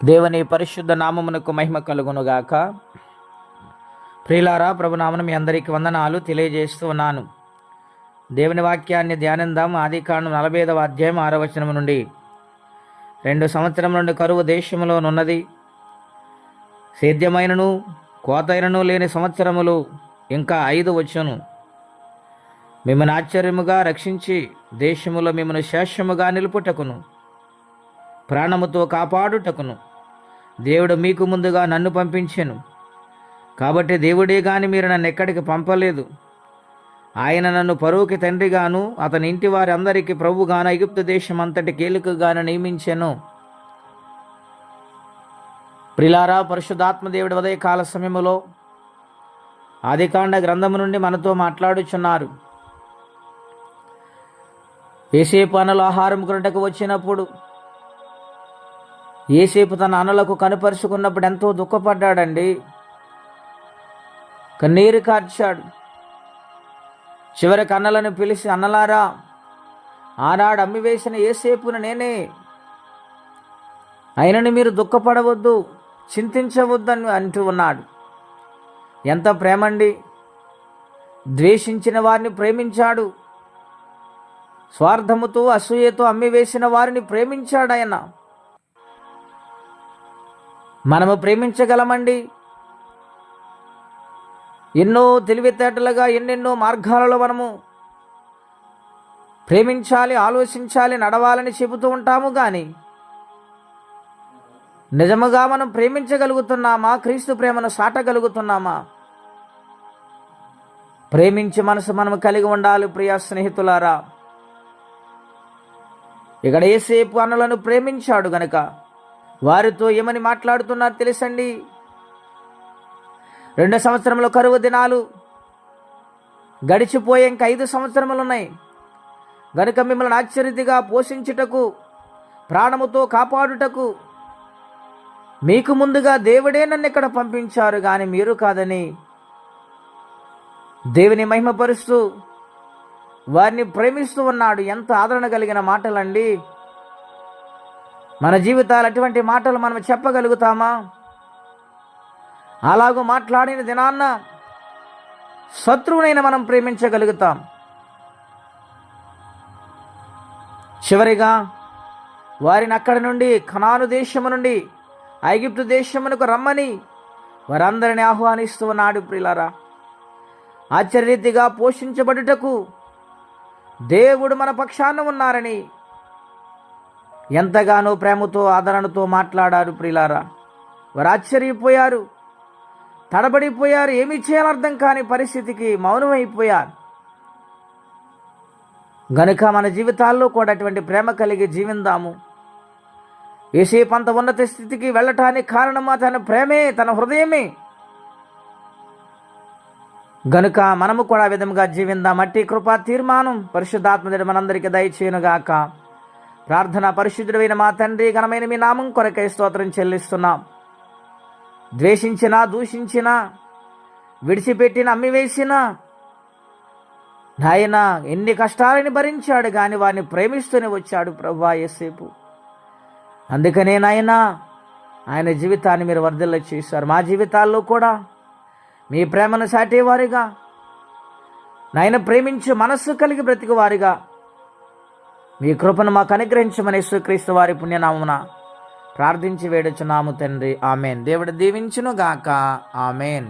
దేవుని పరిశుద్ధ నామమునకు మహిమ కలుగునుగాక. ప్రియులారా, ప్రభునామమున మీ అందరికీ వందనాలు తెలియజేస్తూ ఉన్నాను. దేవుని వాక్యాన్ని ధ్యానిద్దాం. ఆదికాండం 45వ అధ్యాయం 6వ వచనం నుండి. 2 సంవత్సరం నుండి కరువు దేశంలోనున్నది, సేద్యమైనను కోతైనను లేని సంవత్సరములు ఇంకా 5 వచ్చును. మిమ్మల్ని ఆశ్చర్యముగా రక్షించి దేశములో మిమ్మల్ని శేషముగా నిలుపుటకును ప్రాణముతో కాపాడుటకును దేవుడు మీకు ముందుగా నన్ను పంపించెను. కాబట్టి దేవుడే గాని మీరు నన్ను ఎక్కడికి పంపలేదు. ఆయన నన్ను పరువుకి తండ్రిగాను అతని ఇంటి వారి అందరికీ ప్రభుగాను ఐగుప్తు దేశం అంతటి కేలుకగాను నియమించెను. ప్రిలారా, పరిశుద్ధాత్మ దేవుడి ఉదయకాల సమయములో ఆదికాండ గ్రంథము నుండి మనతో మాట్లాడుచున్నారు. యోసేపు అన్నలు ఆహారం కొనుటకు వచ్చినప్పుడు యోసేపు తన అన్నలకు కనుపరుచుకున్నప్పుడు ఎంతో దుఃఖపడ్డాడండి. కన్నీరు కార్చాడు. చివరికి అన్నలను పిలిచి, అన్నలారా, ఆనాడు అమ్మివేసిన యోసేపును నేనే, అయినను మీరు దుఃఖపడవద్దు, చింతించవద్దని అంటూ ఉన్నాడు. ఎంత ప్రేమండి! ద్వేషించిన వారిని ప్రేమించాడు. స్వార్థముతో అసూయతో అమ్మివేసిన వారిని ప్రేమించాడు ఆయన. మనము ప్రేమించగలమండి. ఎన్నో తెలివితేటలుగా ఎన్నెన్నో మార్గాలలో మనము ప్రేమించాలి, ఆలోచించాలి, నడవాలని చెబుతూ ఉంటాము. కానీ నిజముగా మనం ప్రేమించగలుగుతున్నామా? క్రీస్తు ప్రేమను సాటగలుగుతున్నామా? ప్రేమించి మనసు మనము కలిగి ఉండాలి. ప్రియ స్నేహితులారా, ఇక్కడ యోసేపు అన్నలను ప్రేమించాడు గనుక వారితో ఏమని మాట్లాడుతున్నారు తెలుసండి. 2 సంవత్సరంలో కరువు దినాలు గడిచిపోయే ఇంకా 5 సంవత్సరములు ఉన్నాయి గనుక మిమ్మల్ని ఆశ్చర్యగా పోషించుటకు ప్రాణముతో కాపాడుటకు మీకు ముందుగా దేవుడే నన్ను ఇక్కడ పంపించారు, కానీ మీరు కాదని దేవుని మహిమపరుస్తూ వారిని ప్రేమిస్తూ ఉన్నాడు. ఎంత ఆదరణ కలిగిన మాటలండి! మన జీవితాలు అటువంటి మాటలు మనం చెప్పగలుగుతామా? అలాగూ మాట్లాడిన దినాన్న శత్రువునైనా మనం ప్రేమించగలుగుతాం. చివరిగా వారిని అక్కడి నుండి కనాను దేశము నుండి ఐగుప్తు దేశమునకు రమ్మని వారందరిని ఆహ్వానిస్తూ ఉన్నాడు. ప్రియులారా, ఆశ్చర్యరీతిగా పోషించబడుటకు దేవుడు మన పక్షాన ఉన్నారని ఎంతగానో ప్రేమతో ఆదరణతో మాట్లాడారు. ప్రియులారా, వారు ఆశ్చర్యపోయారు, తడబడిపోయారు. ఏమి చేయాలో అర్థం కాని పరిస్థితికి మౌనమైపోయారు. గనుక మన జీవితాల్లో కూడా అటువంటి ప్రేమ కలిగి జీవిందాము. యోసేపు అంత ఉన్నత స్థితికి వెళ్ళటానికి కారణమా తన ప్రేమే, తన హృదయమే. గనుక మనము కూడా ఆ విధంగా జీవిందాం. అట్టి కృపా తీర్మానం పరిశుద్ధాత్మదేవుడు మనందరికీ దయచేయునుగాక. ప్రార్థన. పరిశుద్ధుడైన మా తండ్రి, ఘనమైన మీ నామం కొరకై స్తోత్రం చెల్లిస్తున్నాం. ద్వేషించినా, దూషించినా, విడిచిపెట్టిన, అమ్మివేసినా నాయన ఎన్ని కష్టాలని భరించాడు, కానీ వారిని ప్రేమిస్తూనే వచ్చాడు ప్రభువా యోసేపు. అందుకనే నాయన ఆయన జీవితాన్ని మీరు వర్ధిల్ల చేశారు. మా జీవితాల్లో కూడా మీ ప్రేమను సాటేవారిగా, నాయన ప్రేమించి మనస్సు కలిగి బ్రతికేవారిగా మీ కృపను మాకు అనుగ్రహించమని యేసుక్రీస్తు వారి పుణ్యనామమున ప్రార్థించి వేడుచున్నాము తండ్రి. ఆమెన్. దేవుడు దీవించును గాక. ఆమెన్.